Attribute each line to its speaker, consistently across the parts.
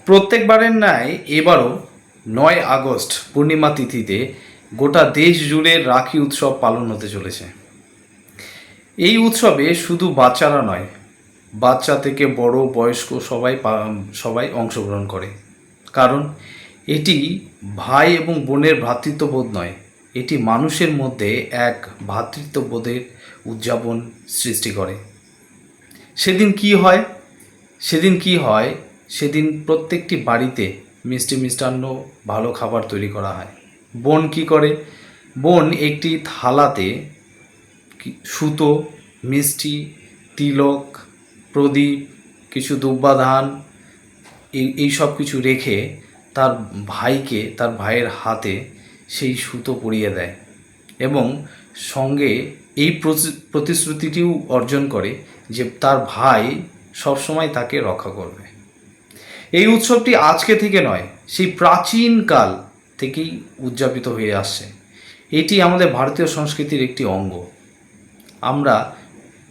Speaker 1: প্রত্যেকবারের ন্যায় এবারও 9 আগস্ট পূর্ণিমা তিথিতে গোটা দেশ জুড়ে রাখি উৎসব পালন হতে চলেছে। এই উৎসবে শুধু বাচ্চারা নয়, বাচ্চা থেকে বড় বয়স্ক সবাই অংশগ্রহণ করে। কারণ এটি ভাই এবং বোনের ভ্রাতৃত্ববোধ নয়, এটি মানুষের মধ্যে এক ভ্রাতৃত্ববোধের উদযাপন সৃষ্টি করে। সেদিন কি হয় সেদিন প্রত্যেকটি বাড়িতে মিষ্টি মিষ্টান্ন ভালো খাবার তৈরি করা হয়। বোন কি করে? বোন একটি থালাতে সুতো, মিষ্টি, তিলক, প্রদীপ, কিছু দুব্বা ধান এই সব কিছু রেখে তার ভাইয়ের হাতে সেই সুতো পরিয়ে দেয় এবং সঙ্গে এই প্রতিশ্রুতিটিও অর্জন করে যে তার ভাই সবসময় তাকে রক্ষা করবে। এই উৎসবটি আজকে থেকে নয়, সেই প্রাচীনকাল থেকেই উদযাপিত হয়ে আসছে। এটি আমাদের ভারতীয় সংস্কৃতির একটি অঙ্গ। আমরা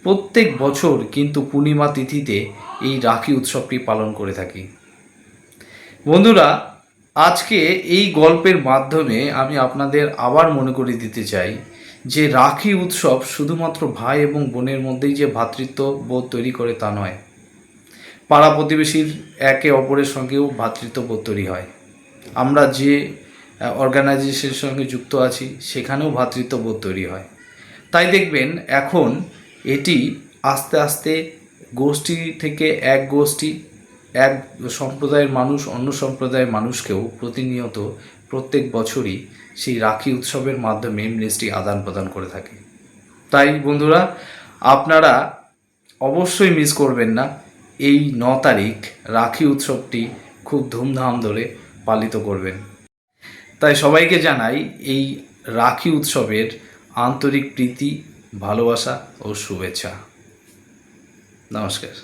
Speaker 1: প্রত্যেক বছর কিন্তু পূর্ণিমা তিথিতে এই রাখি উৎসবটি পালন করে থাকি। বন্ধুরা, আজকে এই গল্পের মাধ্যমে আমি আপনাদের আবার মনে করিয়ে দিতে চাই যে রাখি উৎসব শুধুমাত্র ভাই এবং বোনের মধ্যেই যে ভ্রাতৃত্ববোধ তৈরি করে তা নয়, পাড়া প্রতিবেশীর একে অপরের সঙ্গেও ভ্রাতৃত্ববোধ তৈরি হয়। আমরা যে অর্গানাইজেশনের সঙ্গে যুক্ত আছি সেখানেও ভ্রাতৃত্ববোধ তৈরি হয়। তাই দেখবেন এখন এটি আস্তে আস্তে গোষ্ঠী থেকে এক সম্প্রদায়ের মানুষ অন্য সম্প্রদায়ের মানুষকেও প্রতিনিয়ত প্রত্যেক বছরই সেই রাখি উৎসবের মাধ্যমে মিষ্টি আদান প্রদান করে থাকে। তাই বন্ধুরা, আপনারা অবশ্যই মিস করবেন না এই 9 তারিখ রাখি উৎসবটি খুব ধুমধাম ধরে পালিত করবেন। তাই সবাইকে জানাই এই রাখি উৎসবের আন্তরিক প্রীতি, ভালোবাসা ও শুভেচ্ছা। নমস্কার।